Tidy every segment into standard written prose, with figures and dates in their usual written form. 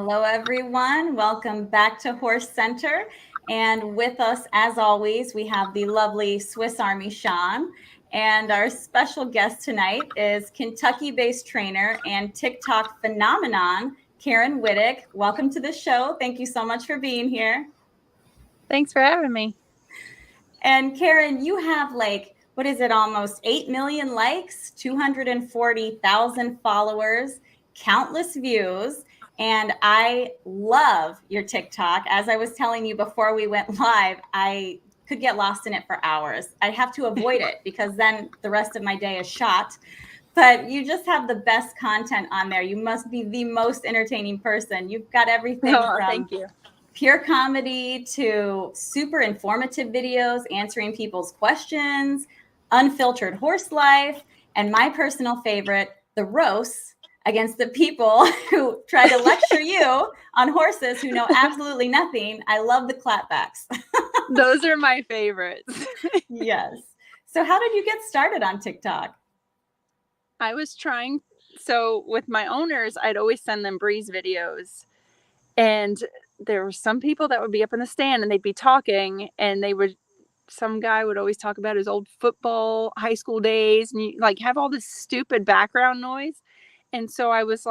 Hello, everyone. Welcome back to Horse Center. And with us, as always, we have the lovely Swiss Army Shawn. And our special guest tonight is Kentucky-based trainer and TikTok phenomenon, Karyn Wittek. Welcome to the show. Thank you so much for being here. Thanks for having me. And Karyn, you have almost 8 million likes, 240,000 followers, countless views. And I love your TikTok. As I was telling you before we went live, I could get lost in it for hours. I have to avoid it because then the rest of my day is shot. But you just have the best content on there. You must be the most entertaining person. You've got everything from thank you. Pure comedy to super informative videos, answering people's questions, unfiltered horse life, and my personal favorite, the roasts against the people who try to lecture you on horses who know absolutely nothing. I love the clapbacks. Those are my favorites. Yes. So how did you get started on TikTok? I was so with my owners, I'd always send them breeze videos. And there were some people that would be up in the stand and they'd be talking and some guy would always talk about his old football, high school days, and you have all this stupid background noise. And so I was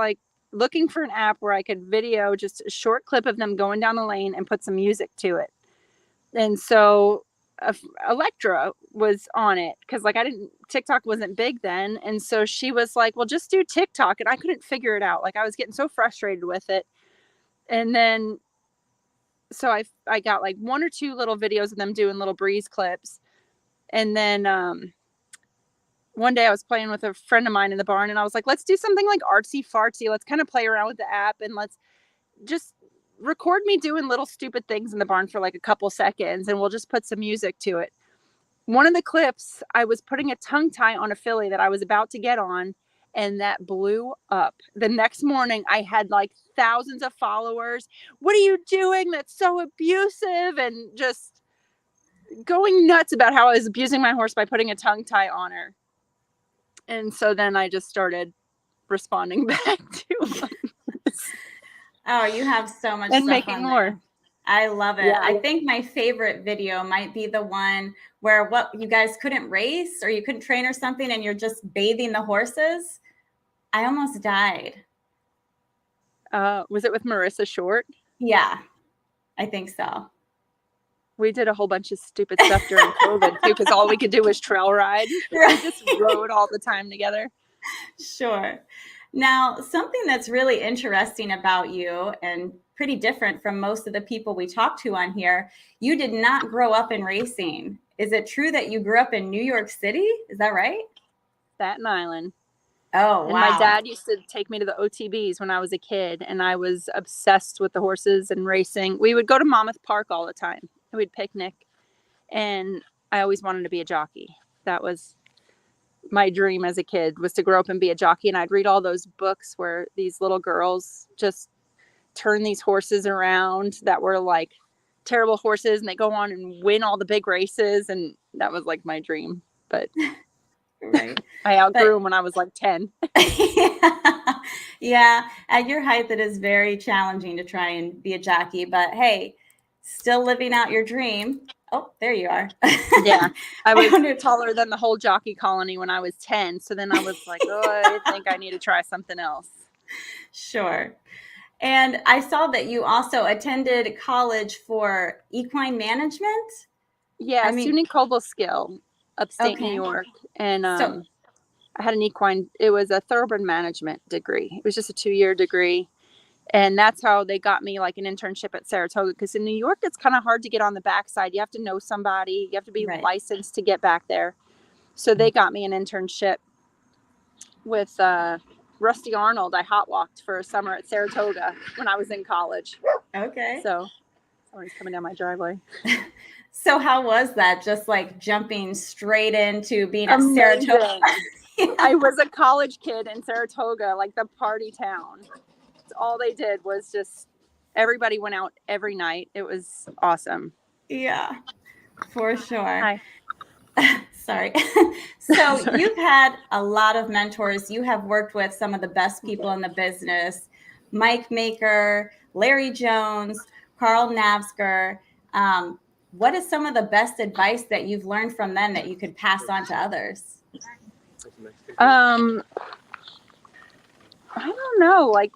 looking for an app where I could video just a short clip of them going down the lane and put some music to it. And so Electra was on it because TikTok wasn't big then. And so she was like, well, just do TikTok. And I couldn't figure it out. I was getting so frustrated with it. And then, so I got one or two little videos of them doing little breeze clips. And then, one day I was playing with a friend of mine in the barn and I was like, let's do something artsy fartsy. Let's kind of play around with the app and let's just record me doing little stupid things in the barn for a couple seconds and we'll just put some music to it. One of the clips, I was putting a tongue tie on a filly that I was about to get on and that blew up. The next morning I had thousands of followers. What are you doing? That's so abusive. And just going nuts about how I was abusing my horse by putting a tongue tie on her. And so then I just started responding back to them. Oh, you have so much and stuff making on more. There. I love it. Yeah. I think my favorite video might be the one where you guys couldn't race or you couldn't train or something and you're just bathing the horses. I almost died. Was it with Marissa Short? Yeah, I think so. We did a whole bunch of stupid stuff during COVID too, because all we could do was trail ride. Right. We just rode all the time together. Sure. Now, something that's really interesting about you and pretty different from most of the people we talk to on here, you did not grow up in racing. Is it true that you grew up in New York City? Is that right? Staten Island. Oh, wow. And my dad used to take me to the OTBs when I was a kid, and I was obsessed with the horses and racing. We would go to Monmouth Park all the time. We'd picnic, and I always wanted to be a jockey. That was my dream as a kid, was to grow up and be a jockey. And I'd read all those books where these little girls just turn these horses around that were terrible horses, and they go on and win all the big races. And that was my dream. But right. I outgrew them when I was 10. Yeah. At your height, it is very challenging to try and be a jockey. But hey, still living out your dream. Oh, there you are. Yeah. I was taller than the whole jockey colony when I was 10. So then I was I think I need to try something else. Sure. And I saw that you also attended college for equine management. Yeah, SUNY Cobleskill, upstate New York. And I had an equine, it was a thoroughbred management degree. It was just a 2-year degree. And that's how they got me an internship at Saratoga. Because in New York, it's kind of hard to get on the backside. You have to know somebody. You have to be licensed to get back there. So they got me an internship with Rusty Arnold. I hot walked for a summer at Saratoga when I was in college. Okay. So somebody's coming down my driveway. So how was that? Just jumping straight into being at Saratoga? Yeah. I was a college kid in Saratoga, the party town. All they did was just everybody went out every night. It was awesome. Yeah, for sure. Hi. Sorry. So you've had a lot of mentors. You have worked with some of the best people in the business, Mike Maker, Larry Jones, Carl Navsker. What is some of the best advice that you've learned from them that you could pass on to others? I don't know. Like,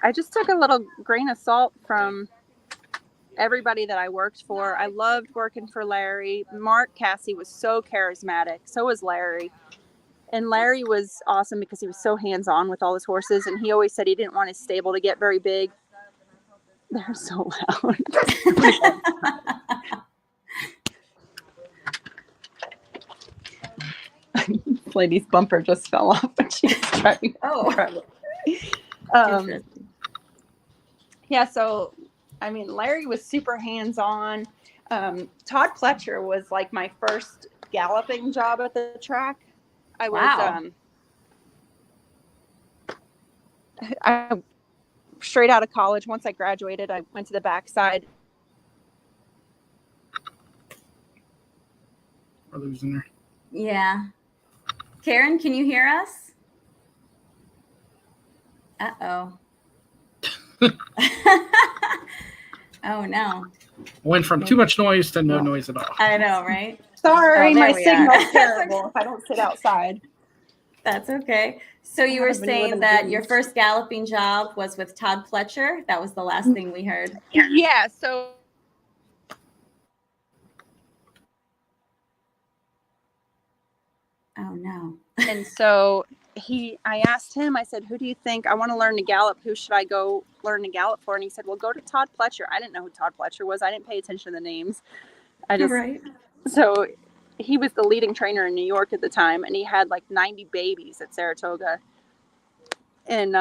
I just took a little grain of salt from everybody that I worked for. I loved working for Larry. Mark Cassie was so charismatic. So was Larry. And Larry was awesome because he was so hands-on with all his horses. And he always said he didn't want his stable to get very big. They're so loud. This lady's bumper just fell off when she was trying. Yeah, so I mean, Larry was super hands-on. Todd Pletcher was like my first galloping job at the track. I was I straight out of college. Once I graduated, I went to the backside. We're losing her. Yeah. Karyn, can you hear us? Uh-oh. Oh, no. Went from too much noise to no noise at all. I know, right? Sorry, my signal's terrible if I don't sit outside. That's okay. So you were saying that your first galloping job was with Todd Pletcher. That was the last thing we heard. Yeah, so oh no. And so I asked him, I said, who do you think I want to learn to gallop? Who should I go learn to gallop for? And he said, well, go to Todd Pletcher. I didn't know who Todd Pletcher was. I didn't pay attention to the names. So he was the leading trainer in New York at the time. And he had like 90 babies at Saratoga. And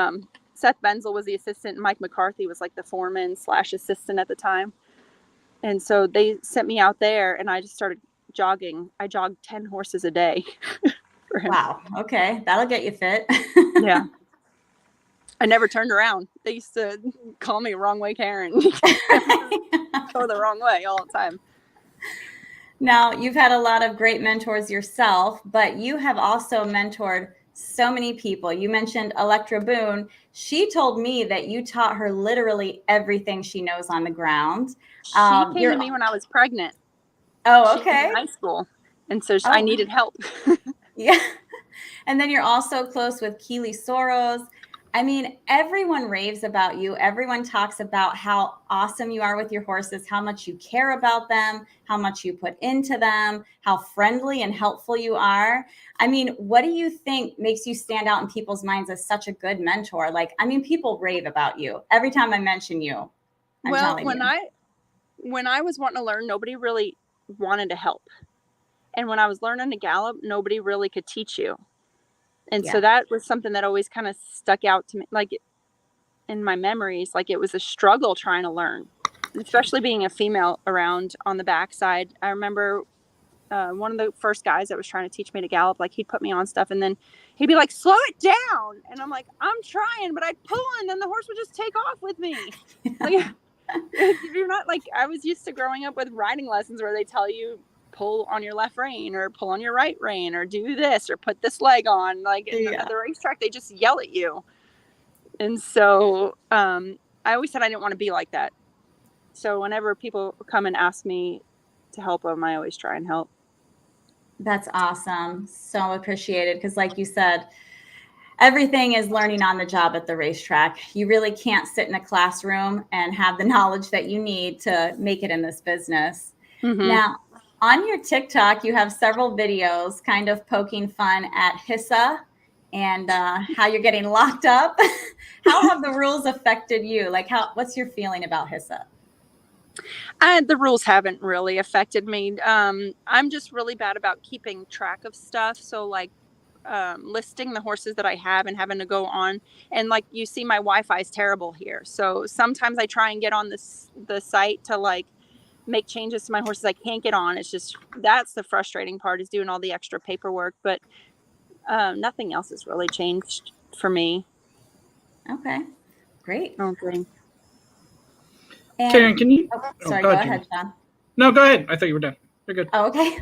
Seth Benzel was the assistant. And Mike McCarthy was like the foreman / assistant at the time. And so they sent me out there and I just started jogging. I jogged 10 horses a day. Wow. Okay. That'll get you fit. Yeah. I never turned around. They used to call me wrong way Karyn. Go the wrong way all the time. Now, you've had a lot of great mentors yourself, but you have also mentored so many people. You mentioned Electra Boone. She told me that you taught her literally everything she knows on the ground. She came to me when I was pregnant. Oh, okay. She was in high school. And so I needed help. Yeah. And then you're also close with Keely Soros. I mean, everyone raves about you. Everyone talks about how awesome you are with your horses, how much you care about them, how much you put into them, how friendly and helpful you are. I mean, what do you think makes you stand out in people's minds as such a good mentor? Like, I mean, people rave about you. Every time I mention you, I'm telling you. When I was wanting to learn, nobody really wanted to help. And when I was learning to gallop, nobody really could teach you. And so that was something that always kind of stuck out to me, like in my memories, like it was a struggle trying to learn, especially being a female around on the backside. I remember one of the first guys that was trying to teach me to gallop, like he'd put me on stuff and then he'd be like, slow it down. And I'm like, I'm trying, but I'd pull and then the horse would just take off with me. Like, you're not like, I was used to growing up with riding lessons where they tell you, pull on your left rein or pull on your right rein or do this or put this leg on. Like at the racetrack, they just yell at you. And so I always said I didn't want to be like that. So whenever people come and ask me to help them, I always try and help. That's awesome. So appreciated. Because like you said, everything is learning on the job at the racetrack. You really can't sit in a classroom and have the knowledge that you need to make it in this business. Mm-hmm. Now, on your TikTok, you have several videos kind of poking fun at HISA and how you're getting locked up. How have the rules affected you? Like, what's your feeling about HISA? The rules haven't really affected me. I'm just really bad about keeping track of stuff. So like listing the horses that I have and having to go on. And like you see, my Wi-Fi is terrible here. So sometimes I try and get on the site to like make changes to my horses. I can't get on. It's just, that's the frustrating part, is doing all the extra paperwork, but nothing else has really changed for me. Okay, great. Okay. Karyn, can you? Sorry, go ahead, Shawn. No, go ahead. I thought you were done. You're good. Oh, okay.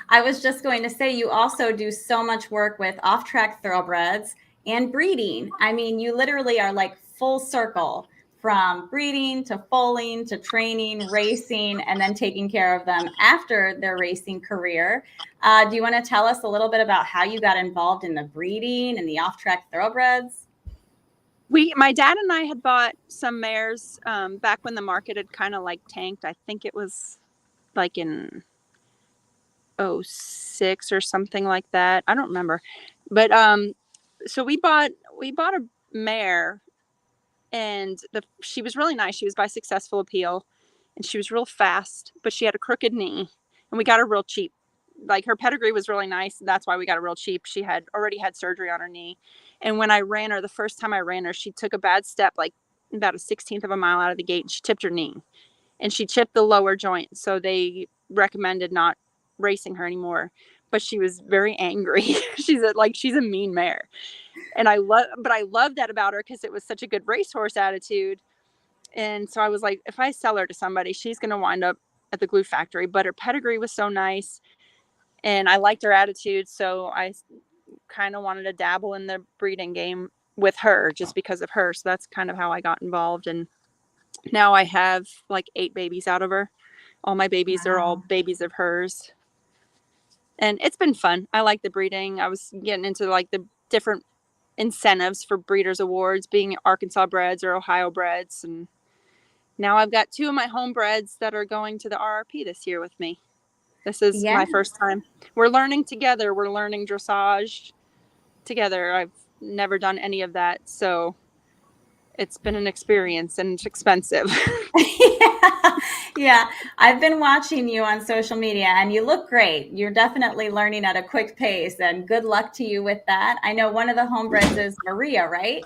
I was just going to say, you also do so much work with off-track thoroughbreds and breeding. I mean, you literally are like full circle from breeding to foaling to training, racing, and then taking care of them after their racing career. Do you want to tell us a little bit about how you got involved in the breeding and the off-track thoroughbreds? My dad and I had bought some mares back when the market had kind of like tanked. I think it was like in 06 or something like that. I don't remember. But so we bought a mare, and she was really nice. She was by Successful Appeal, and she was real fast, but she had a crooked knee, and we got her real cheap. Like, her pedigree was really nice. That's why we got her real cheap. She had already had surgery on her knee. And when I ran her, the first time I ran her, she took a bad step, like about a 16th of a mile out of the gate, and she tipped her knee, and she chipped the lower joint. So they recommended not racing her anymore. But she was very angry. she's a mean mare. And I love that about her, because it was such a good racehorse attitude. And so I was like, if I sell her to somebody, she's going to wind up at the glue factory. But her pedigree was so nice, and I liked her attitude. So I kind of wanted to dabble in the breeding game with her just because of her. So that's kind of how I got involved. And now I have like 8 babies out of her. All my babies are all babies of hers. And it's been fun. I like the breeding. I was getting into like the different incentives for breeders awards, being Arkansas breds or Ohio breds. And now I've got 2 of my homebreds that are going to the RRP this year with me. This is my first time. We're learning together. We're learning dressage together. I've never done any of that. So it's been an experience, and it's expensive. Yeah. I've been watching you on social media, and you look great. You're definitely learning at a quick pace, and good luck to you with that. I know one of the homebreds is Maria, right?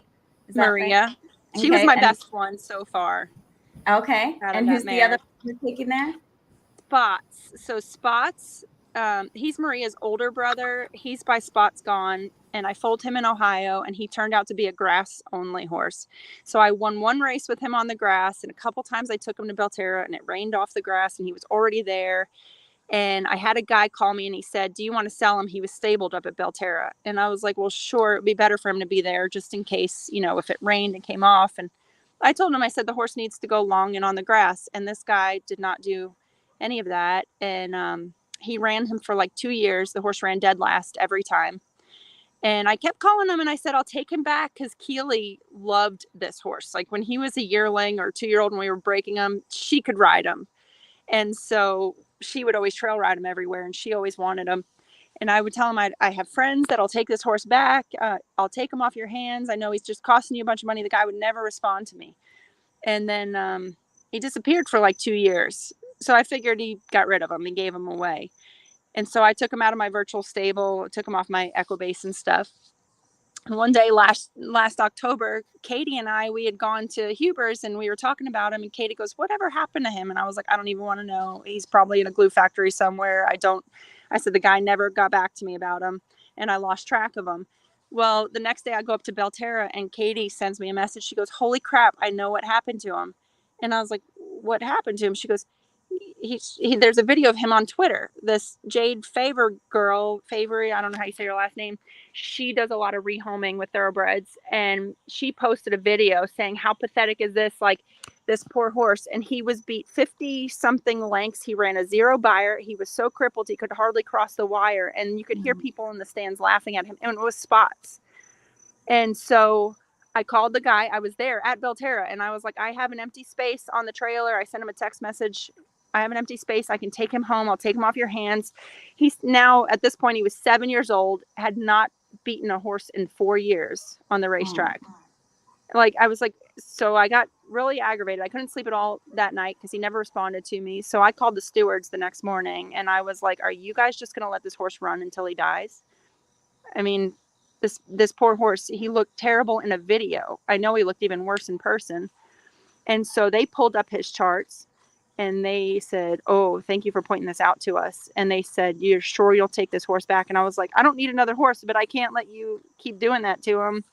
Is that Maria. right? She was my best one so far. Okay. And who's the other one you're taking there? Spots. So Spots, he's Maria's older brother. He's by Spots Gone, and I foaled him in Ohio, and he turned out to be a grass only horse. So I won 1 race with him on the grass, and a couple times I took him to Belterra, and it rained off the grass, and he was already there. And I had a guy call me, and he said, "Do you want to sell him?" He was stabled up at Belterra. And I was like, well, sure, it'd be better for him to be there just in case, if it rained and came off. And I told him, I said, the horse needs to go long and on the grass. And this guy did not do any of that. And he ran him for like 2 years. The horse ran dead last every time. And I kept calling him, and I said, I'll take him back, because Keely loved this horse. Like, when he was a yearling or 2-year-old and we were breaking him, she could ride him. And so she would always trail ride him everywhere, and she always wanted him. And I would tell him, I have friends that'll take this horse back. I'll take him off your hands. I know he's just costing you a bunch of money. The guy would never respond to me. And then he disappeared for like 2 years. So I figured he got rid of him and gave him away. And so I took him out of my virtual stable, took him off my Equibase and stuff. And one day last October, Katie and we had gone to Huber's, and we were talking about him, and Katie goes, "Whatever happened to him?" And I was like, "I don't even want to know. He's probably in a glue factory somewhere." I said, the guy never got back to me about him, and I lost track of him. Well, the next day I go up to Belterra, and Katie sends me a message. She goes, "Holy crap, I know what happened to him." And I was like, "What happened to him?" She goes, there's a video of him on Twitter. This Jade Favor girl, Favory, I don't know how you say her last name. She does a lot of rehoming with thoroughbreds, and she posted a video saying, how pathetic is this? Like, this poor horse. And he was beat 50 something lengths. He ran a 0 buyer. He was so crippled he could hardly cross the wire, and you could hear people in the stands laughing at him, and it was Spots. And so I called the guy. I was there at Belterra, and I was like, I have an empty space on the trailer. I sent him a text message. I have an empty space. I can take him home. I'll take him off your hands. He's now, at this point, he was 7 years old, had not beaten a horse in 4 years on the racetrack. Like, I was like, so I got really aggravated. I couldn't sleep at all that night because he never responded to me. So I called the stewards the next morning, and I was like, are you guys just going to let this horse run until he dies? I mean, this poor horse, he looked terrible in a video. I know he looked even worse in person. And so they pulled up his charts, and they said, "Oh, thank you for pointing this out to us." And they said, "You're sure you'll take this horse back?" And I was like, I don't need another horse, but I can't let you keep doing that to him.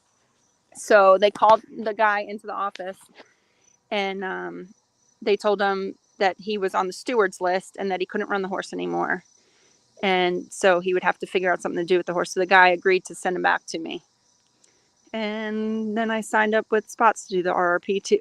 So they called the guy into the office, and they told him that he was on the steward's list and that he couldn't run the horse anymore. And so he would have to figure out something to do with the horse. So the guy agreed to send him back to me. And then I signed up with Spots to do the RRP too.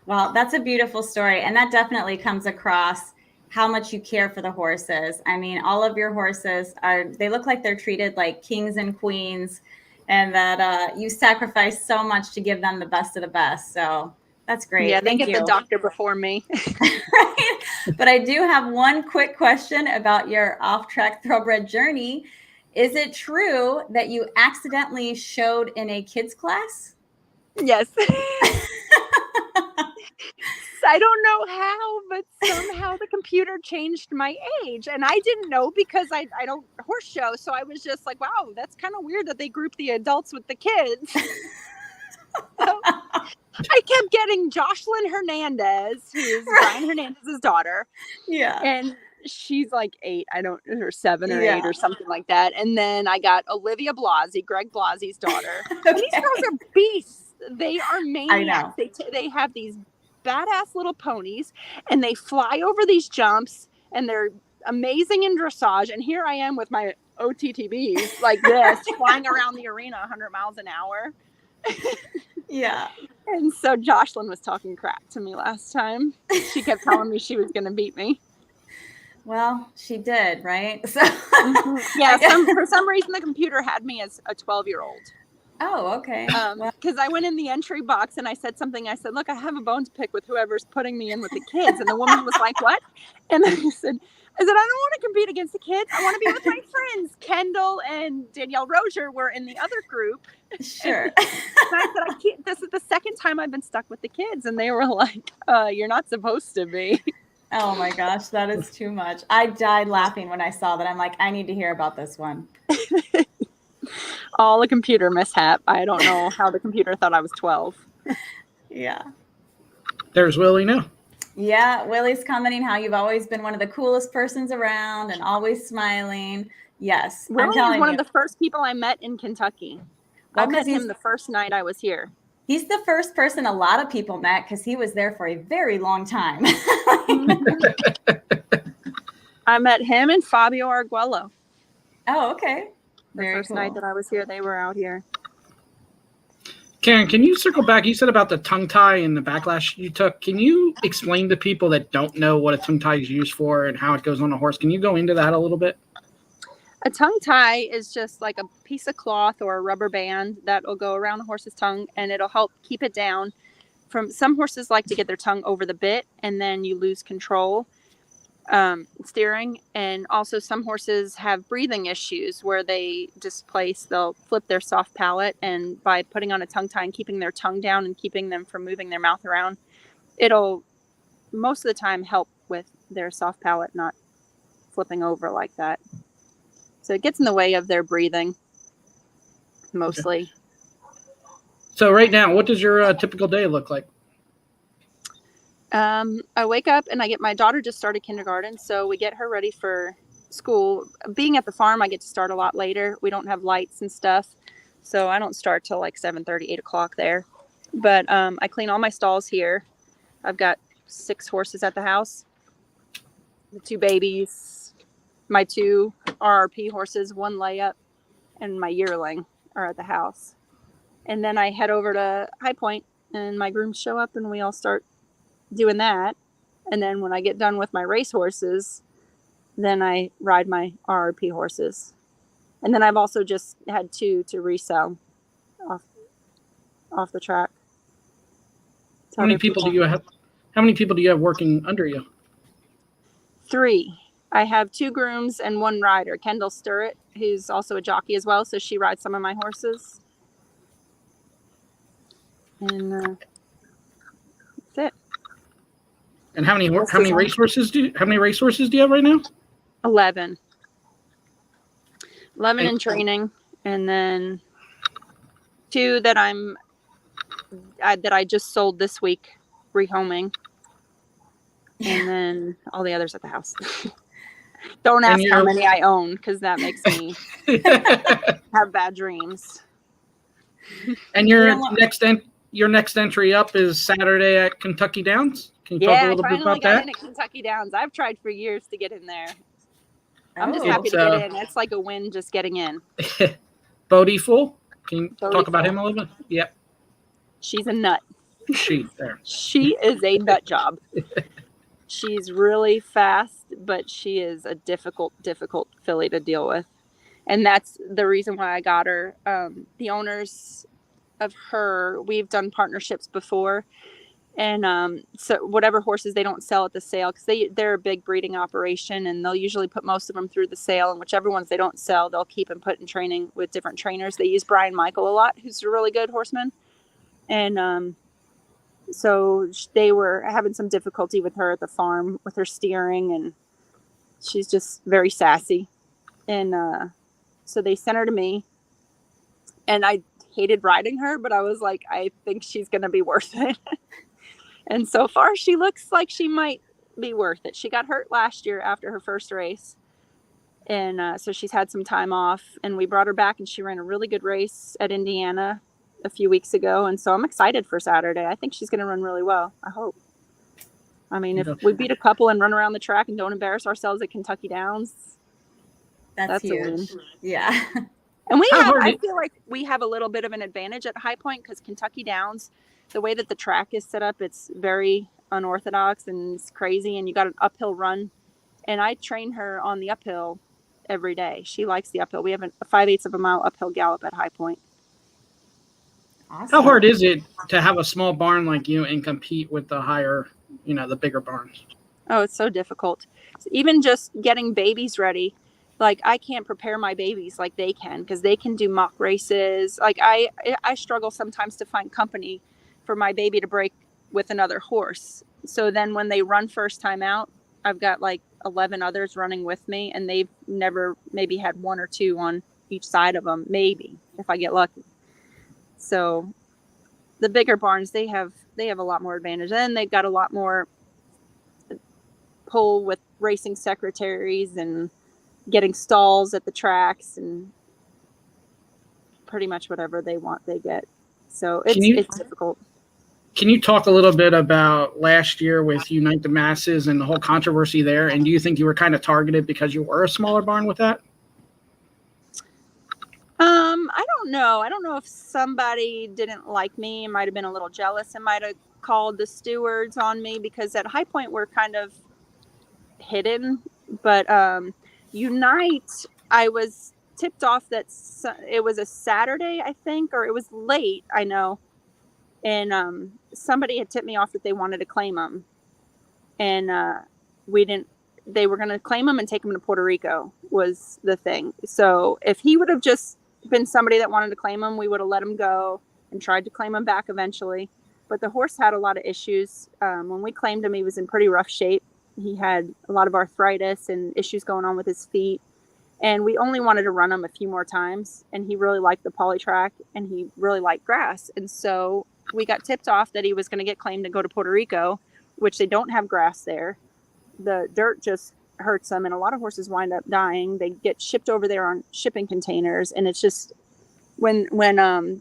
Well, that's a beautiful story. And that definitely comes across how much you care for the horses. I mean, all of your horses they look like they're treated like kings and queens, and that you sacrifice so much to give them the best of the best. So that's great. Yeah, they Thank get you. the doctor before me. Right? But I do have one quick question about your off-track thoroughbred journey. Is it true that you accidentally showed in a kids class? Yes. I don't know how, but somehow the computer changed my age. And I didn't know because I don't horse show. So I was just like, wow, that's kind of weird that they group the adults with the kids. So I kept getting Jocelyn Hernandez, who is Brian Hernandez's daughter. Yeah. And she's like 8, or 7 or 8 or something like that. And then I got Olivia Blasi, Greg Blasi's daughter. Okay. And these girls are beasts. They are maniacs. I know. They have these badass little ponies, and they fly over these jumps, and they're amazing in dressage. And here I am with my OTTBs like this, flying around the arena 100 miles an hour. Yeah. And so Jocelyn was talking crap to me last time. She kept telling me she was going to beat me. Well, she did, right? So yeah, for some reason the computer had me as a 12-year-old. Oh, okay. Because I went in the entry box and I said something. I said, look, I have a bone to pick with whoever's putting me in with the kids. And the woman was like, what? And then I said, I don't want to compete against the kids. I want to be with my friends. Kendall and Danielle Rozier were in the other group. Sure. And I said, I can't. This is the second time I've been stuck with the kids. And they were like, you're not supposed to be. Oh my gosh, that is too much. I died laughing when I saw that. I'm like, I need to hear about this one. All a computer mishap. I don't know how the computer thought I was 12. Yeah. There's Willie now. Yeah, Willie's commenting how you've always been one of the coolest persons around and always smiling. Yes. Willie is one of the first people I met in Kentucky. Well, I met him the first night I was here. He's the first person a lot of people met because he was there for a very long time. I met him and Fabio Arguello. Oh, okay. The first night that I was here, they were out here. Karyn, can you circle back? You said about the tongue tie and the backlash you took. Can you explain to people that don't know what a tongue tie is used for and how it goes on a horse? Can you go into that a little bit? A tongue tie is just like a piece of cloth or a rubber band that will go around the horse's tongue, and it'll help keep it down. Some horses like to get their tongue over the bit, and then you lose control steering. And also some horses have breathing issues where they'll flip their soft palate, and by putting on a tongue tie and keeping their tongue down and keeping them from moving their mouth around, it'll most of the time help with their soft palate not flipping over like that. So it gets in the way of their breathing, mostly. Okay. So right now, what does your typical day look like? I wake up and my daughter just started kindergarten, so we get her ready for school. Being at the farm, I get to start a lot later. We don't have lights and stuff, so I don't start till like 7:30, 8 o'clock there. But I clean all my stalls here. I've got 6 horses at the house, the 2 babies, my 2 RRP horses, 1 layup, and my yearling are at the house. And then I head over to High Point, and my grooms show up, and we all start doing that. And then when I get done with my race horses, then I ride my RRP horses. And then I've also just had 2 to resell off the track. How many people do you have? How many people do you have working under you? 3. I have 2 grooms and 1 rider, Kendall Sturrett, who's also a jockey as well. So she rides some of my horses. And that's it. And how many racehorses do you have right now? 11 in training, and then 2 that I just sold this week, rehoming, and then all the others at the house. Don't ask how many I own, because that makes me have bad dreams. And your next entry up is Saturday at Kentucky Downs. Can you talk a little bit about that? I finally got in at Kentucky Downs. I've tried for years to get in there. I'm just happy to get in. It's like a win just getting in. Bodie full? Can you Bodie talk about Phil. him a little bit? Yep. She's a nut. She there. She is a nut job. She's really fast, but she is a difficult filly to deal with. And that's the reason why I got her. The owners of her, we've done partnerships before. And so whatever horses they don't sell at the sale, because they're a big breeding operation, and they'll usually put most of them through the sale, and whichever ones they don't sell, they'll keep and put in training with different trainers. They use Brian Michael a lot, who's a really good horseman. And so they were having some difficulty with her at the farm with her steering, and she's just very sassy. And so they sent her to me, and I hated riding her, but I was like, I think she's going to be worth it. And so far, she looks like she might be worth it. She got hurt last year after her first race. And so she's had some time off. And we brought her back, and she ran a really good race at Indiana a few weeks ago. And so I'm excited for Saturday. I think she's going to run really well. I hope. I mean, if we beat a couple and run around the track and don't embarrass ourselves at Kentucky Downs, that's huge. A win. Yeah. And I feel like we have a little bit of an advantage at High Point because Kentucky Downs, the way that the track is set up, it's very unorthodox and it's crazy, and you got an uphill run. And I train her on the uphill every day. She likes the uphill. We have a 5/8 of a mile uphill gallop at High Point. Awesome. How hard is it to have a small barn like you and compete with the higher, the bigger barns? Oh, it's so difficult. Even just getting babies ready. Like, I can't prepare my babies like they can, because they can do mock races. Like, I struggle sometimes to find company for my baby to break with another horse. So then when they run first time out, I've got like 11 others running with me, and they've never maybe had one or two on each side of them, maybe, if I get lucky. So the bigger barns, they have a lot more advantage. And they've got a lot more pull with racing secretaries and getting stalls at the tracks, and pretty much whatever they want, they get. So it's difficult. Can you talk a little bit about last year with Unite the Masses and the whole controversy there? And do you think you were kind of targeted because you were a smaller barn with that? I don't know. I don't know if somebody didn't like me and might have been a little jealous and might have called the stewards on me, because at High Point we're kind of hidden. But Unite, I was tipped off that it was a Saturday, I think, or it was late, I know. And somebody had tipped me off that they wanted to claim them. And they were going to claim them and take them to Puerto Rico was the thing. So if he would have just been somebody that wanted to claim him, we would have let him go and tried to claim him back eventually. But the horse had a lot of issues. When we claimed him, he was in pretty rough shape. He had a lot of arthritis and issues going on with his feet. And we only wanted to run him a few more times. And he really liked the poly track, and he really liked grass. And so we got tipped off that he was going to get claimed to go to Puerto Rico, which they don't have grass there. The dirt just hurts them, and a lot of horses wind up dying. They get shipped over there on shipping containers, and it's just when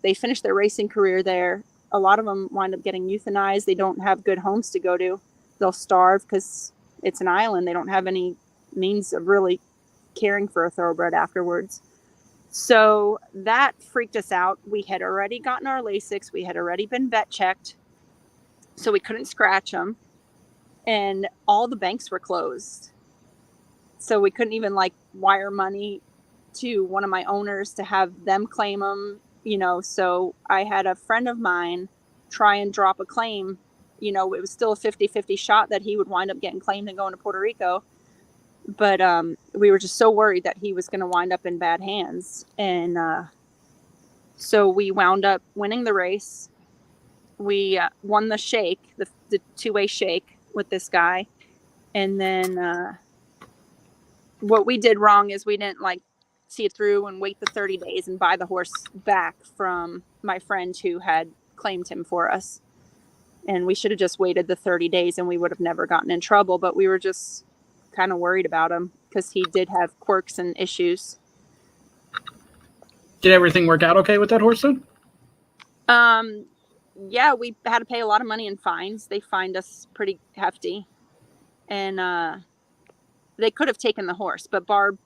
they finish their racing career there, a lot of them wind up getting euthanized. They don't have good homes to go to. They'll starve because it's an island. They don't have any means of really caring for a thoroughbred afterwards. So that freaked us out. We had already gotten our Lasix. We had already been vet checked, so we couldn't scratch them. And all the banks were closed. So we couldn't even wire money to one of my owners to have them claim them, So I had a friend of mine try and drop a claim. It was still a 50-50 shot that he would wind up getting claimed and going to Puerto Rico. But we were just so worried that he was going to wind up in bad hands. And so we wound up winning the race. We won the shake, the two-way shake with this guy. And then what we did wrong is we didn't see it through and wait the 30 days and buy the horse back from my friend who had claimed him for us. And we should have just waited the 30 days and we would have never gotten in trouble. But we were just kind of worried about him because he did have quirks and issues. Did everything work out okay with that horse then? Yeah, we had to pay a lot of money in fines. They fined us pretty hefty. And they could have taken the horse, but Barb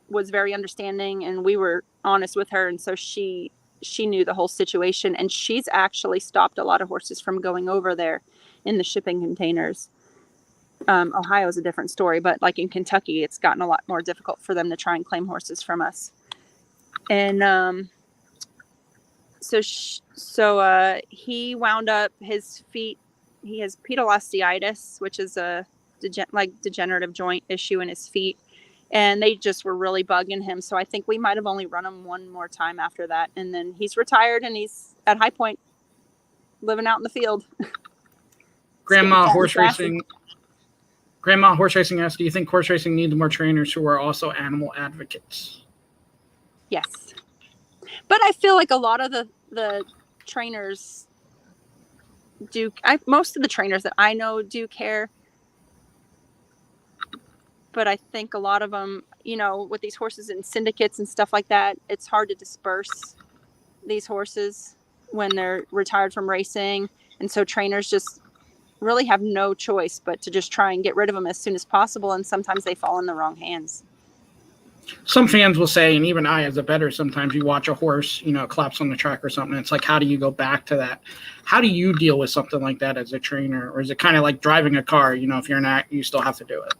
was very understanding and we were honest with her. And so she she knew the whole situation, and she's actually stopped a lot of horses from going over there in the shipping containers. Ohio is a different story, but like in Kentucky, it's gotten a lot more difficult for them to try and claim horses from us. And so he wound up, his feet, he has pedal osteitis, which is a degenerative joint issue in his feet. And they just were really bugging him. So I think we might have only run him one more time after that. And then he's retired and he's at High Point living out in the field. Grandma Horse Racing asks, do you think horse racing needs more trainers who are also animal advocates? Yes. But I feel like a lot of the trainers most of the trainers that I know do care. But I think a lot of them, with these horses in syndicates and stuff like that, it's hard to disperse these horses when they're retired from racing. And so trainers just really have no choice but to just try and get rid of them as soon as possible. And sometimes they fall in the wrong hands. Some fans will say, and even I as a bettor, sometimes you watch a horse, collapse on the track or something. It's like, how do you go back to that? How do you deal with something like that as a trainer? Or is it kind of like driving a car? If you're not, you still have to do it.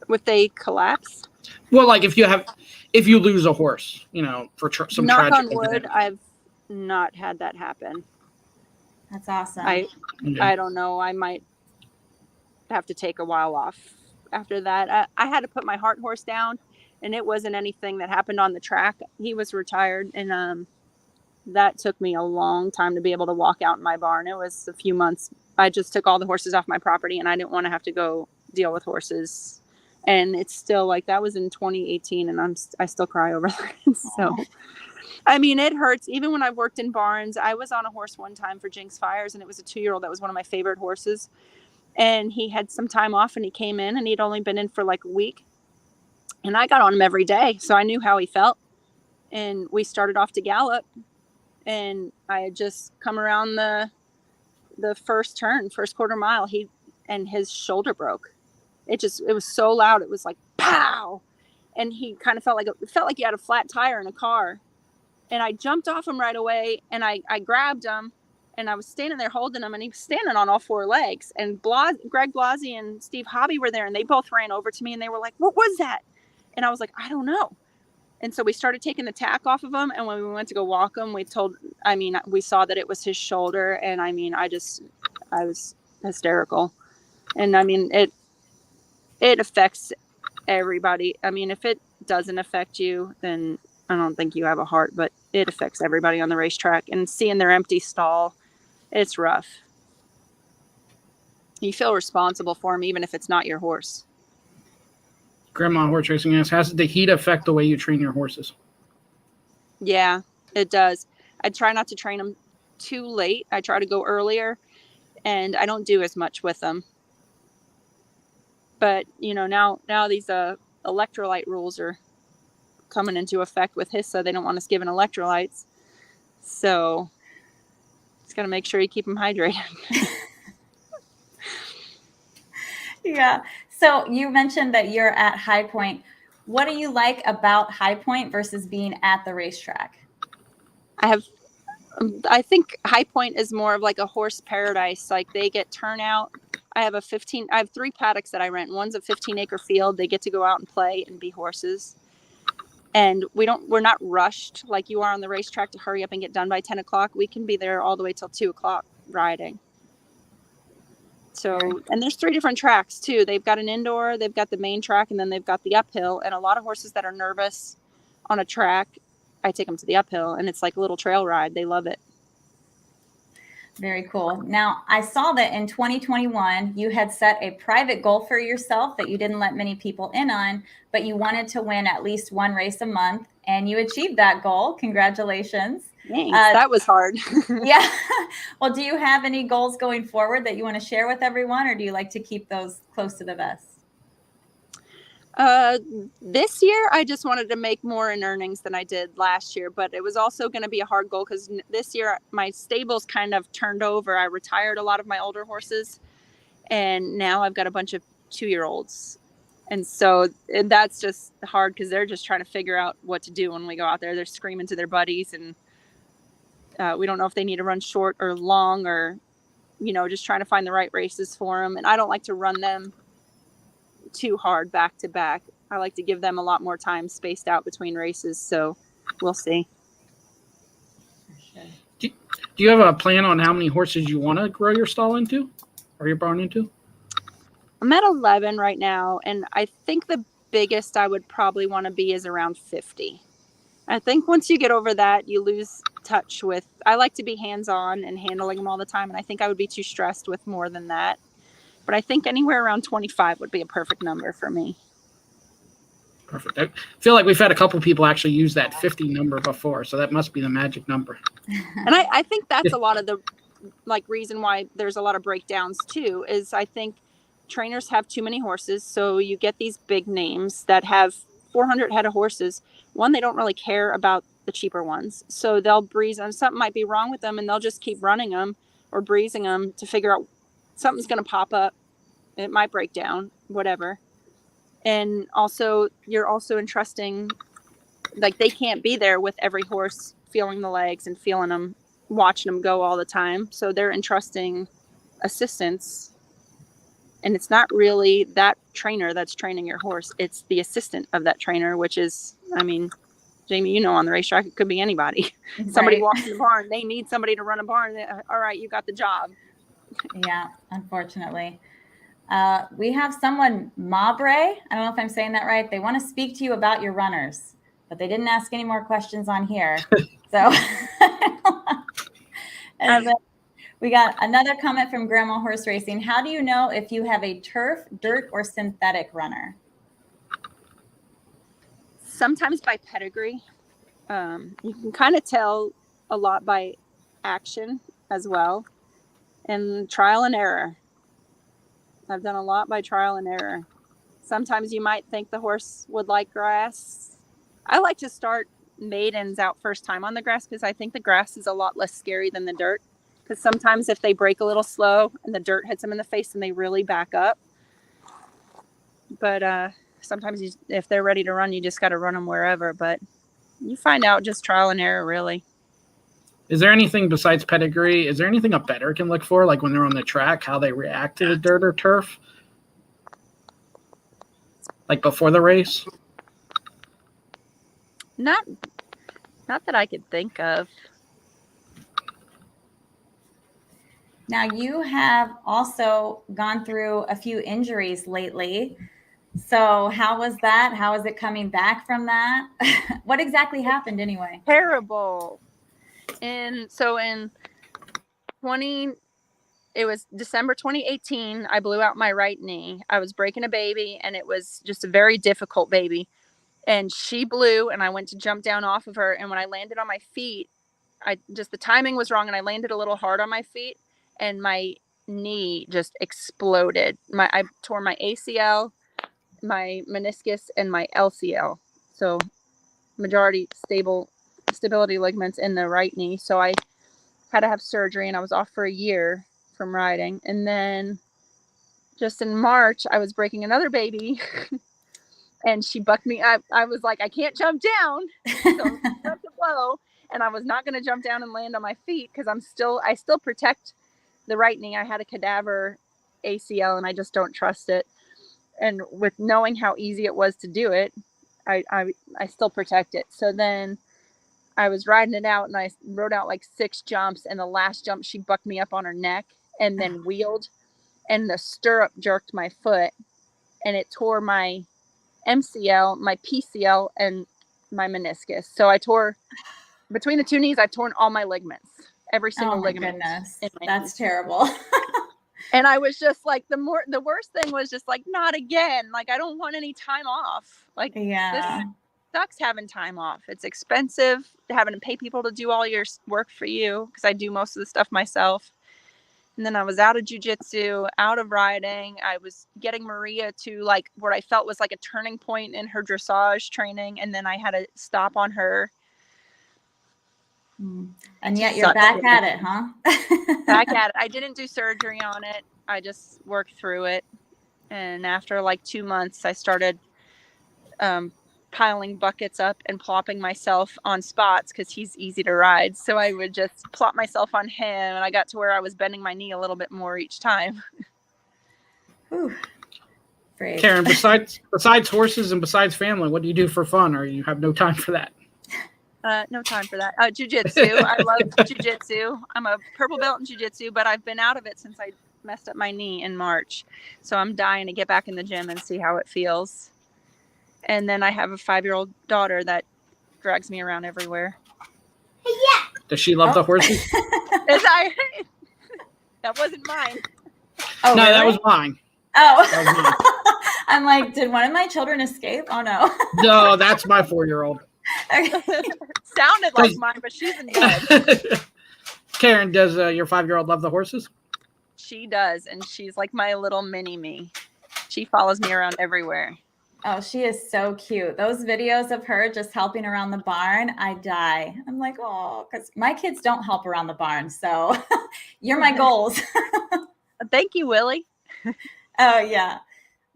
Would they collapse? Well, like if you lose a horse, for some knock tragic on wood, event. I've not had that happen. That's awesome. I don't know. I might have to take a while off after that. I had to put my heart horse down, and it wasn't anything that happened on the track. He was retired, and that took me a long time to be able to walk out in my barn. It was a few months. I just took all the horses off my property, and I didn't want to have to go deal with horses. And it's still like, that was in 2018, and I still cry over that. So, I mean, it hurts. Even when I've worked in barns, I was on a horse one time for Jinx Fires, and it was a 2-year-old that was one of my favorite horses. And he had some time off, and he came in, and he'd only been in for like a week. And I got on him every day, so I knew how he felt. And we started off to gallop, and I had just come around the first quarter mile. And his shoulder broke. It was so loud. It was like, pow. And he kind of felt like he had a flat tire in a car. And I jumped off him right away, and I grabbed him, and I was standing there holding him, and he was standing on all 4 legs. And Greg Blasey and Steve Hobby were there, and they both ran over to me, and they were like, "What was that?" And I was like, "I don't know." And so we started taking the tack off of him. And when we went to go walk him, we saw that it was his shoulder. And I was hysterical. And I mean, it affects everybody. I mean, if it doesn't affect you, then I don't think you have a heart, but it affects everybody on the racetrack. And seeing their empty stall, it's rough. You feel responsible for them, even if it's not your horse. Grandma Horse Racing asks, how does the heat affect the way you train your horses? Yeah, it does. I try not to train them too late. I try to go earlier, and I don't do as much with them. But, now these electrolyte rules are coming into effect with HISA. They don't want us giving electrolytes. So just got to make sure you keep them hydrated. Yeah. So you mentioned that you're at High Point. What do you like about High Point versus being at the racetrack? I think High Point is more of like a horse paradise. Like, they get turnout. I have 3 paddocks that I rent. One's a 15-acre field. They get to go out and play and be horses. And we're not rushed like you are on the racetrack to hurry up and get done by 10 o'clock. We can be there all the way till 2 o'clock riding. So, and there's 3 different tracks too. They've got an indoor, they've got the main track, and then they've got the uphill. And a lot of horses that are nervous on a track, I take them to the uphill, and it's like a little trail ride. They love it. Very cool. Now, I saw that in 2021, you had set a private goal for yourself that you didn't let many people in on, but you wanted to win at least 1 race a month, and you achieved that goal. Congratulations. Thanks. That was hard. Yeah. Well, do you have any goals going forward that you want to share with everyone, or do you like to keep those close to the vest? This year, I just wanted to make more in earnings than I did last year, but it was also going to be a hard goal because this year my stables kind of turned over. I retired a lot of my older horses, and now I've got a bunch of 2-year-olds, And so that's just hard because they're just trying to figure out what to do when we go out there. They're screaming to their buddies, and we don't know if they need to run short or long, or, just trying to find the right races for them. And I don't like to run them too hard back to back. I like to give them a lot more time spaced out between races. So we'll see. Do you have a plan on how many horses you want to grow your stall into or your barn into? I'm at 11 right now, and I think the biggest I would probably want to be is around 50. I think once you get over that, you lose touch with, I like to be hands-on and handling them all the time, and I think I would be too stressed with more than that. But I think anywhere around 25 would be a perfect number for me. Perfect. I feel like we've had a couple people actually use that 50 number before, so that must be the magic number. And I think that's a lot of the reason why there's a lot of breakdowns too, is I think trainers have too many horses. So you get these big names that have 400 head of horses. One, they don't really care about the cheaper ones. So they'll breeze them. Something might be wrong with them, and they'll just keep running them or breezing them to figure out something's going to pop up. It might break down, whatever. And also, you're also entrusting, like, they can't be there with every horse feeling the legs and feeling them, watching them go all the time. So they're entrusting assistants, and it's not really that trainer that's training your horse. It's the assistant of that trainer, which is, I mean, Jamie, on the racetrack, it could be anybody. Right. Somebody walks in the barn, they need somebody to run a barn. All right, you got the job. Yeah, unfortunately. We have someone, Mabre, I don't know if I'm saying that right. They want to speak to you about your runners, but they didn't ask any more questions on here. So, and then we got another comment from Grandma Horse Racing. How do you know if you have a turf, dirt, or synthetic runner? Sometimes by pedigree. You can kind of tell a lot by action as well, and trial and error. I've done a lot by trial and error. Sometimes you might think the horse would like grass. I like to start maidens out first time on the grass because I think the grass is a lot less scary than the dirt. Because sometimes if they break a little slow and the dirt hits them in the face, and they really back up. But sometimes if they're ready to run, you just got to run them wherever. But you find out just trial and error, really. Is there anything besides pedigree? Is there anything a bettor can look for, like when they're on the track, how they react to the dirt or turf? Like before the race? Not that I could think of. Now, you have also gone through a few injuries lately. So how was that? How is it coming back from that? What exactly happened anyway? Terrible. And so it was December 2018, I blew out my right knee. I was breaking a baby, and it was just a very difficult baby. And she blew, and I went to jump down off of her. And when I landed on my feet, the timing was wrong, and I landed a little hard on my feet, and my knee just exploded. I tore my ACL, my meniscus, and my LCL. So majority stability ligaments in the right knee. So I had to have surgery, and I was off for a year from riding. And then just in March, I was breaking another baby and she bucked me. I was like, I can't jump down. So I had to blow, and I was not going to jump down and land on my feet because I still protect the right knee. I had a cadaver ACL, and I just don't trust it. And with knowing how easy it was to do it, I still protect it. So then I was riding it out, and I rode out like 6 jumps, and the last jump she bucked me up on her neck and then wheeled, and the stirrup jerked my foot, and it tore my MCL, my PCL, and my meniscus. So I tore between the 2 knees. I've torn all my ligaments, every single ligament. Goodness, that's terrible. And I was just like, the worst thing was just like, not again. Like, I don't want any time off. Like, yeah. This sucks having time off. It's expensive having to pay people to do all your work for you, because I do most of the stuff myself. And then I was out of jiu-jitsu, out of riding. I was getting Maria to like what I felt was like a turning point in her dressage training. And then I had to stop on her. And yet you're back at it, huh? Back at it. I didn't do surgery on it. I just worked through it. And after like 2 months, I started piling buckets up and plopping myself on spots because he's easy to ride. So I would just plop myself on him, and I got to where I was bending my knee a little bit more each time. Whew. Brave. Karyn, besides horses and besides family, what do you do for fun, or you have no time for that? No time for that. Jiu-jitsu. I love jiu-jitsu. I'm a purple belt in jiu-jitsu, but I've been out of it since I messed up my knee in March. So I'm dying to get back in the gym and see how it feels. And then I have a 5-year-old daughter that drags me around everywhere. Does she love the horses? That wasn't mine. Oh, No, really? that was mine. Oh. That was mine. I'm like, did one of my children escape? Oh, no. No, that's my 4-year-old. Sounded like mine, but she's in bed. Karyn, does your 5-year-old love the horses? She does, and she's like my little mini me. She follows me around everywhere. Oh, she is so cute. Those videos of her just helping around the barn, I die. I'm like, oh, because my kids don't help around the barn. So you're my goals. Thank you, Willie. Oh, yeah.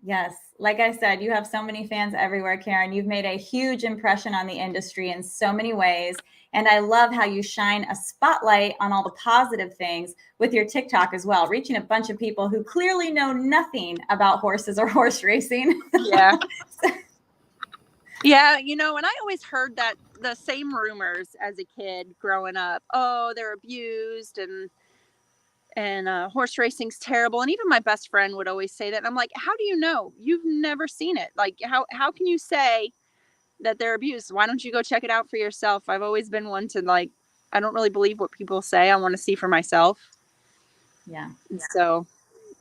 Yes. Like I said, you have so many fans everywhere, Karyn. You've made a huge impression on the industry in so many ways. And I love how you shine a spotlight on all the positive things with your TikTok as well, reaching a bunch of people who clearly know nothing about horses or horse racing. Yeah. Yeah, and I always heard that the same rumors as a kid growing up. Oh, they're abused and horse racing's terrible. And even my best friend would always say that. And I'm like, how do you know? You've never seen it. Like, how can you say that they're abused? Why don't you go check it out for yourself? I've always been one to like, I don't really believe what people say. I want to see for myself. Yeah. And so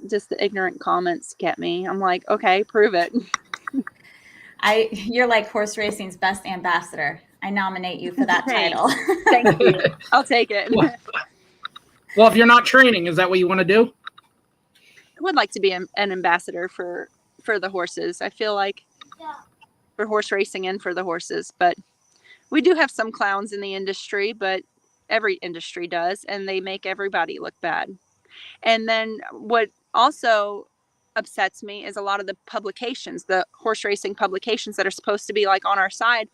just the ignorant comments get me. I'm like, okay, prove it. You're like horse racing's best ambassador. I nominate you for that title. Thank you. I'll take it. Well, if you're not training, is that what you want to do? I would like to be an ambassador for the horses. I feel like for horse racing and for the horses, but we do have some clowns in the industry, but every industry does, and they make everybody look bad. And then what also upsets me is a lot of the publications, the horse racing publications that are supposed to be like on our side,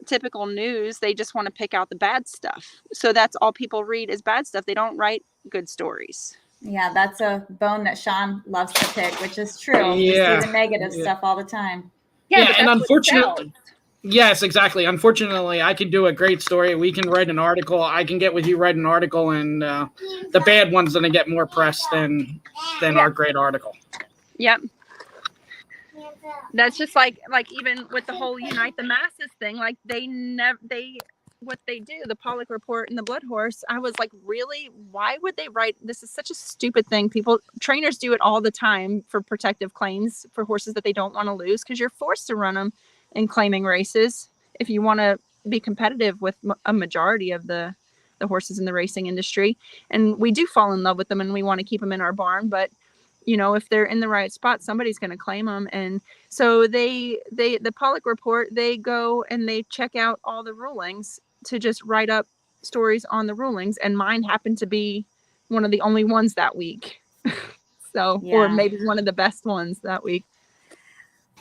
typical news, they just want to pick out the bad stuff. So that's all people read is bad stuff. They don't write good stories. Yeah, that's a bone that Shawn loves to pick, which is true. Yeah. You see the negative stuff all the time. Yeah, and unfortunately, yes, exactly. Unfortunately, I can do a great story. We can write an article. I can get with you, write an article, and the bad one's going to get more press than our great article. Yep. That's just like even with the whole Unite the Masses thing, like what they do, the Pollock report and the blood horse, I was like, really? Why would they write? This is such a stupid thing. Trainers do it all the time for protective claims for horses that they don't want to lose, because you're forced to run them in claiming races if you want to be competitive with a majority of the horses in the racing industry. And we do fall in love with them and we want to keep them in our barn, but if they're in the right spot, somebody's going to claim them. And so the Pollock report, they go and they check out all the rulings to just write up stories on the rulings. And mine happened to be one of the only ones that week. Or maybe one of the best ones that week.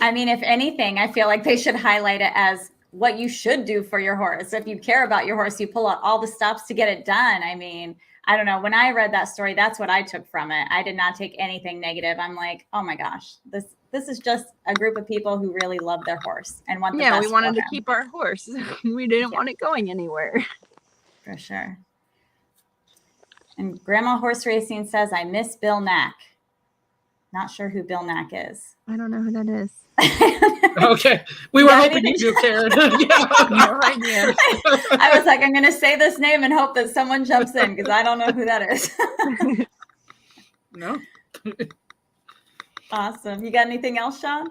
I mean, if anything, I feel like they should highlight it as what you should do for your horse. If you care about your horse, you pull out all the stops to get it done. I mean, I don't know. When I read that story, that's what I took from it. I did not take anything negative. I'm like, oh my gosh, this is just a group of people who really love their horse and want the best. Yeah, we wanted to keep our horse. We didn't want it going anywhere. For sure. And Grandma Horse Racing says, I miss Bill Knack. Not sure who Bill Knack is. I don't know who that is. Okay. We were hoping you do, Karyn. No idea. I was like, I'm going to say this name and hope that someone jumps in because I don't know who that is. No. Awesome. You got anything else, Shawn?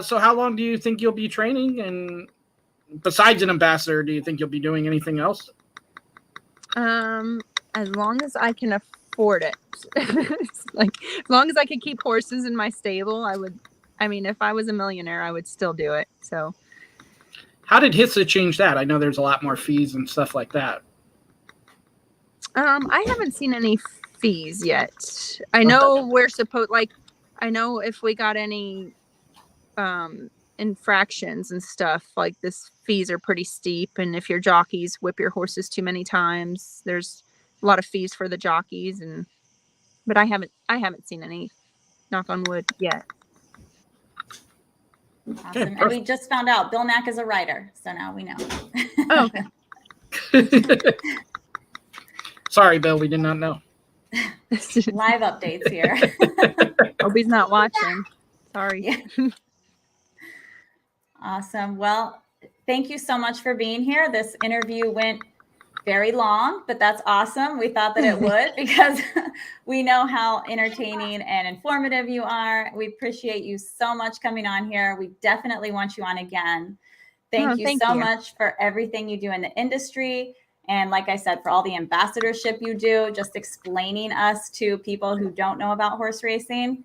So how long do you think you'll be training? And besides an ambassador, do you think you'll be doing anything else? As long as I can afford it. Like, as long as I could keep horses in my stable, if I was a millionaire, I would still do it. So how did HISA change that? I know there's a lot more fees and stuff like that. I haven't seen any fees yet. I know we're supposed, like, I know if we got any infractions and stuff, like this fees are pretty steep, and if your jockeys whip your horses too many times, there's a lot of fees for the jockeys. And but I haven't seen any, knock on wood, yet. Awesome. And we just found out Bill Mack is a writer, so now we know. Oh, okay. Sorry, Bill, we did not know. Live updates here. Hope he's not watching. Sorry. Yeah. Awesome. Well, thank you so much for being here. This interview went very long, but that's awesome. We thought that it would because we know how entertaining and informative you are. We appreciate you so much coming on here. We definitely want you on again. Thank you so much for everything you do in the industry. And like I said, for all the ambassadorship you do, just explaining us to people who don't know about horse racing.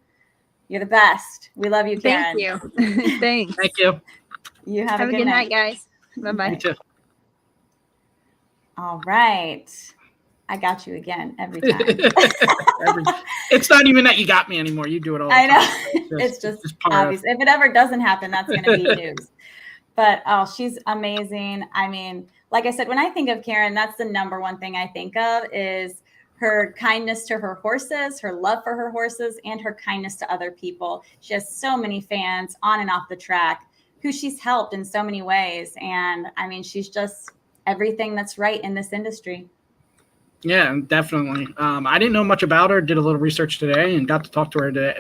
You're the best. We love you, Karyn. Thank you. Thanks. Thank you. You have a good night, guys. Bye-bye. You too. All right. I got you again every time. It's not even that you got me anymore. You do it all the time. I know. It's just obvious. If it ever doesn't happen, that's going to be news. But, oh, she's amazing. I mean, like I said, when I think of Karyn, that's the number one thing I think of is her kindness to her horses, her love for her horses, and her kindness to other people. She has so many fans on and off the track who she's helped in so many ways. And, I mean, she's just everything that's right in this industry. Yeah, definitely. I didn't know much about her, did a little research today and got to talk to her today.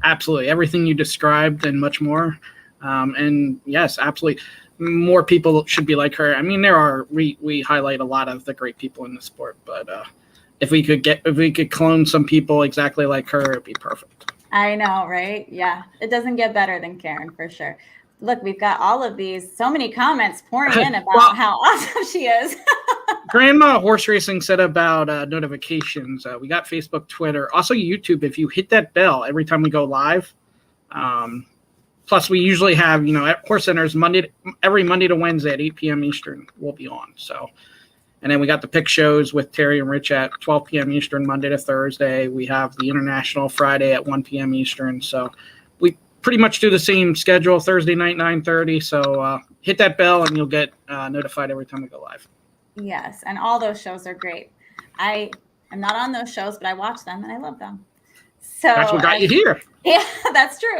Absolutely. Everything you described and much more. And yes, absolutely. More people should be like her. I mean, we highlight a lot of the great people in the sport, but if we could clone some people exactly like her, it'd be perfect. I know, right? Yeah. It doesn't get better than Karyn for sure. Look, we've got all of these, so many comments pouring in about how awesome she is. Grandma Horse Racing said about notifications. We got Facebook, Twitter, also YouTube. If you hit that bell every time we go live. Plus, we usually have, at Horse Centers every Monday to Wednesday at 8 p.m. Eastern, we'll be on. So, and then we got the pick shows with Terry and Rich at 12 p.m. Eastern, Monday to Thursday. We have the International Friday at 1 p.m. Eastern. So we pretty much do the same schedule, Thursday night, 9:30. So hit that bell and you'll get notified every time we go live. Yes, and all those shows are great. I am not on those shows, but I watch them and I love them. So that's what got you here. Yeah, that's true.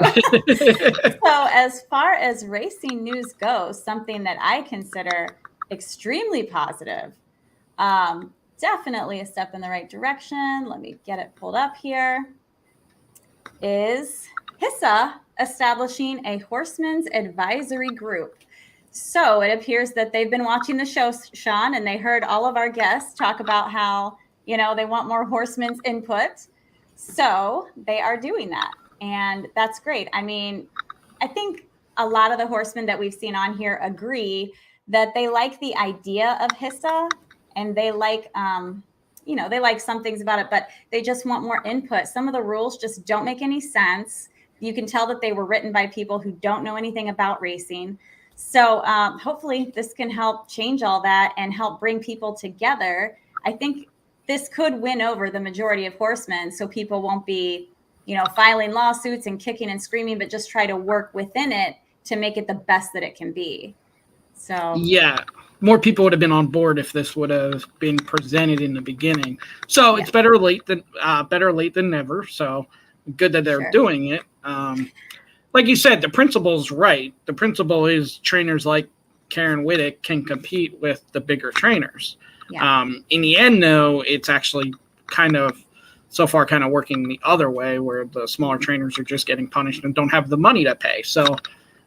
So as far as racing news goes, something that I consider extremely positive, definitely a step in the right direction. Let me get it pulled up here. Is HISA establishing a horsemen's advisory group. So it appears that they've been watching the show, Shawn, and they heard all of our guests talk about how, they want more horsemen's input. So they are doing that. And that's great. I mean, I think a lot of the horsemen that we've seen on here agree that they like the idea of HISA and they like, they like some things about it, but they just want more input. Some of the rules just don't make any sense. You can tell that they were written by people who don't know anything about racing. So hopefully this can help change all that and help bring people together. I think this could win over the majority of horsemen so people won't be, filing lawsuits and kicking and screaming, but just try to work within it to make it the best that it can be. So yeah, more people would have been on board if this would have been presented in the beginning. So it's better late than never. So good that they're doing it. Like you said, the principle's right. The principle is trainers like Karyn Wittek can compete with the bigger trainers. Yeah. In the end, though, it's actually kind of working the other way where the smaller trainers are just getting punished and don't have the money to pay. So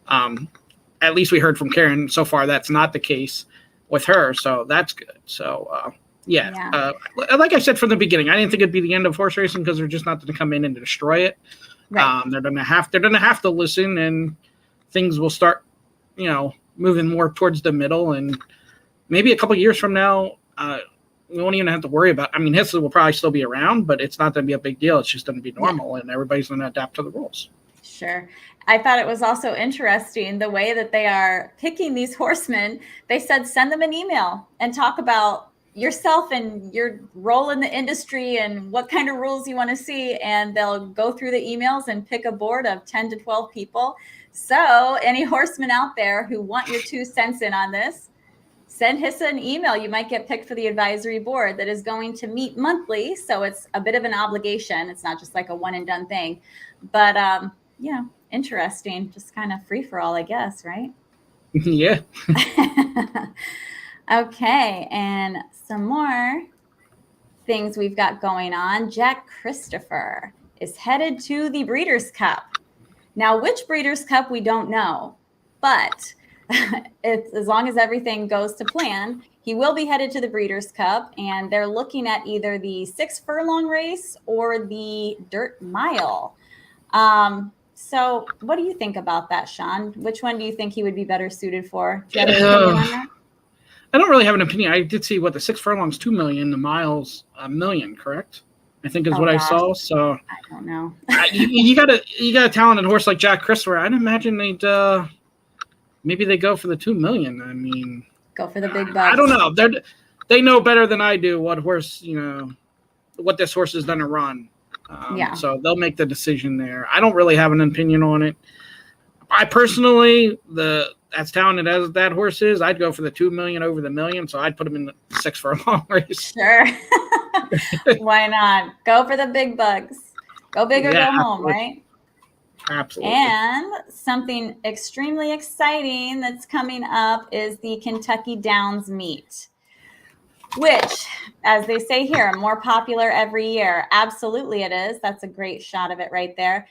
at least we heard from Karyn so far that's not the case with her. So that's good. So, like I said from the beginning, I didn't think it'd be the end of horse racing because they're just not going to come in and destroy it. Right. They're gonna have to listen, and things will start, moving more towards the middle. And maybe a couple of years from now, we won't even have to worry about. I mean, HISA will probably still be around, but it's not going to be a big deal. It's just going to be normal, and everybody's going to adapt to the rules. Sure. I thought it was also interesting the way that they are picking these horsemen. They said send them an email and talk about yourself and your role in the industry and what kind of rules you want to see, and they'll go through the emails and pick a board of 10 to 12 people. So any horsemen out there who want your 2 cents in on this, send HISA an email. You might get picked for the advisory board that is going to meet monthly. So it's a bit of an obligation. It's not just like a one and done thing, but interesting, just kind of free for all, I guess, right? Yeah. Okay, and some more things we've got going on. Jack Christopher is headed to the Breeders' Cup. Now, which Breeders' Cup, we don't know, but it's, as long as everything goes to plan, he will be headed to the Breeders' Cup, and they're looking at either the 6 furlong race or the dirt mile. So what do you think about that, Shawn? Which one do you think he would be better suited for? Do you have an opinion on that? I don't really have an opinion. I did see what the 6 furlongs, 2 million, the miles, 1 million, correct? I think is what I saw. So I don't know. you got a talented horse like Jack Christopher. I'd imagine they'd maybe they go for the 2 million. I mean, go for the big bucks. I don't know. They know better than I do what horse, what this horse is going to run. So they'll make the decision there. I don't really have an opinion on it. I personally, as talented as that horse is, I'd go for the 2 million over the million. So I'd put him in the 6 furlong race. Sure. Why not? Go for the big bucks. Go big or go home, right? Absolutely. And something extremely exciting that's coming up is the Kentucky Downs meet, which, as they say here, more popular every year. Absolutely it is. That's a great shot of it right there.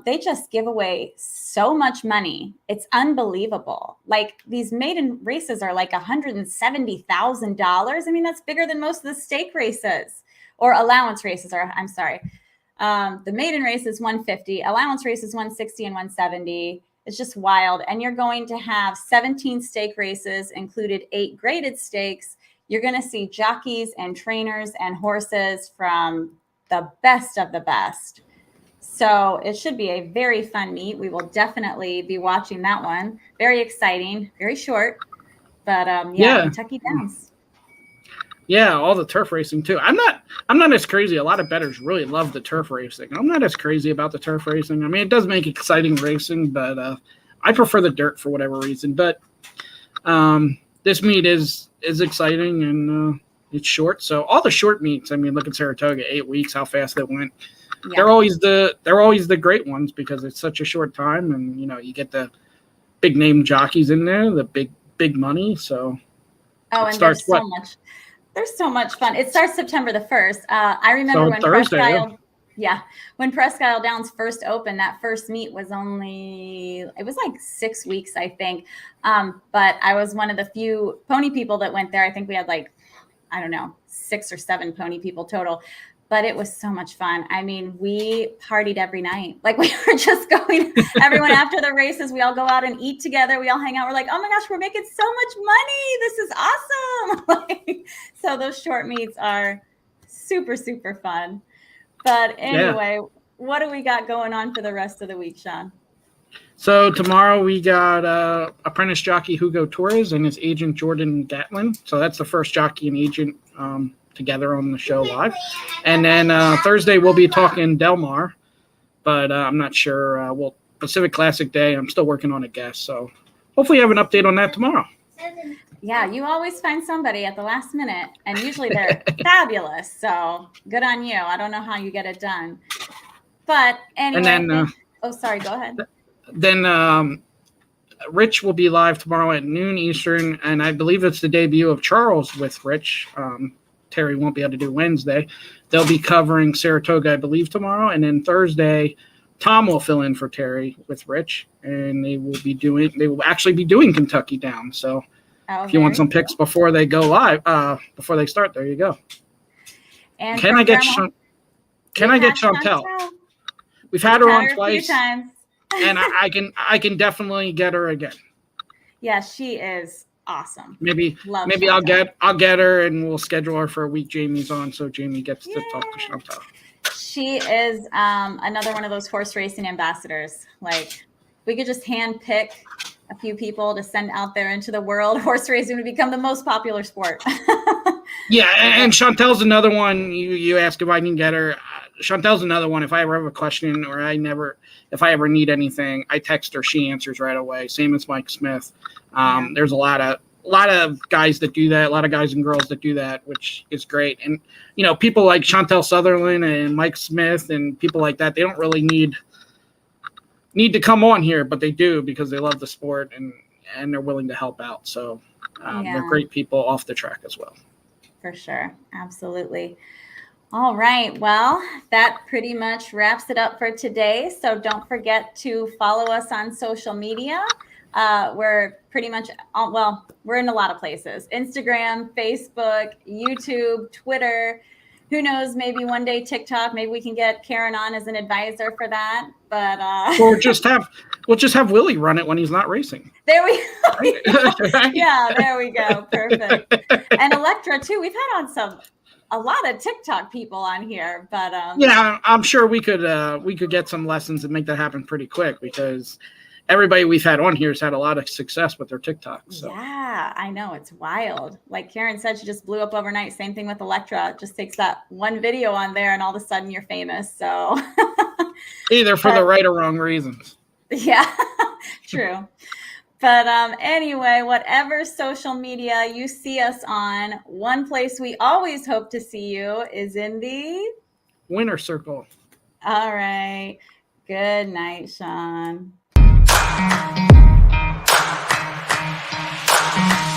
They just give away so much money. It's unbelievable. Like, these maiden races are like $170,000. I mean, that's bigger than most of the stake races or allowance races are, I'm sorry. The maiden race is 150, allowance race is 160 and 170. It's just wild. And you're going to have 17 stake races, included 8 graded stakes. You're going to see jockeys and trainers and horses from the best of the best. So it should be a very fun meet. We will definitely be watching that one. Very exciting, very short, but Kentucky Downs. Yeah, all the turf racing too. I'm not as crazy. A lot of bettors really love the turf racing. I'm not as crazy about the turf racing. I mean, it does make exciting racing, but I prefer the dirt for whatever reason. But this meet is exciting and it's short. So all the short meets. I mean, look at Saratoga, 8 weeks, how fast it went. Yeah. They're always the great ones because it's such a short time, and you get the big name jockeys in there, the big money. So and there's so much fun. It starts September the 1st. I remember when when Presque Isle Downs first opened, that first meet was it was like 6 weeks, I think. But I was one of the few pony people that went there. I think we had 6 or 7 pony people total. But it was so much fun. I mean, we partied every night. Like, we were just going, everyone after the races, we all go out and eat together. We all hang out. We're like, oh my gosh, we're making so much money. This is awesome. So those short meets are super, super fun. But anyway, What do we got going on for the rest of the week, Shawn? So tomorrow we got apprentice jockey Hugo Torres and his agent Jordan Gatlin. So that's the first jockey and agent together on the show live. And then Thursday we'll be talking Del Mar, but I'm not sure. Pacific Classic Day, I'm still working on a guest, so hopefully have an update on that tomorrow. Yeah, you always find somebody at the last minute, and usually they're fabulous, so good on you. I don't know how you get it done. But anyway, and then, sorry, go ahead. Then Rich will be live tomorrow at noon Eastern, and I believe it's the debut of Charles with Rich. Terry won't be able to do Wednesday. They'll be covering Saratoga, I believe, tomorrow. And then Thursday, Tom will fill in for Terry with Rich, and they will actually be doing Kentucky Downs. So if you want some picks before they go live, before they start, there you go. And can I get Chantel? We've had her on twice, and I can definitely get her again. Yeah, she is awesome. Maybe I'll get her, and we'll schedule her for a week Jamie's on, so Jamie gets to talk to Chantel. She is another one of those horse racing ambassadors. Like, we could just hand pick a few people to send out there into the world. Horse racing would become the most popular sport. Yeah, and Chantel's another one. You ask if I can get her. Chantel's another one. If I ever have a question or if I ever need anything, I text her. She answers right away. Same as Mike Smith. There's a lot of guys that do that. A lot of guys and girls that do that, which is great. And people like Chantel Sutherland and Mike Smith and people like that. They don't really need to come on here, but they do because they love the sport and they're willing to help out. So they're great people off the track as well. For sure. Absolutely. All right. Well, that pretty much wraps it up for today. So don't forget to follow us on social media. We're pretty much, we're in a lot of places. Instagram, Facebook, YouTube, Twitter. Who knows, maybe one day TikTok, maybe we can get Karyn on as an advisor for that. But we'll just have Willie run it when he's not racing. There we go. Right? Yeah, there we go. Perfect. And Electra too. We've had on a lot of TikTok people on here, but yeah, I'm sure we could get some lessons and make that happen pretty quick because everybody we've had on here has had a lot of success with their TikToks. So. Yeah, I know. It's wild. Like Karyn said, she just blew up overnight. Same thing with Electra. It just takes that one video on there and all of a sudden you're famous. So either for the right or wrong reasons. Yeah, true. But anyway, whatever social media you see us on, one place we always hope to see you is in the winner circle. All right. Good night, Shawn.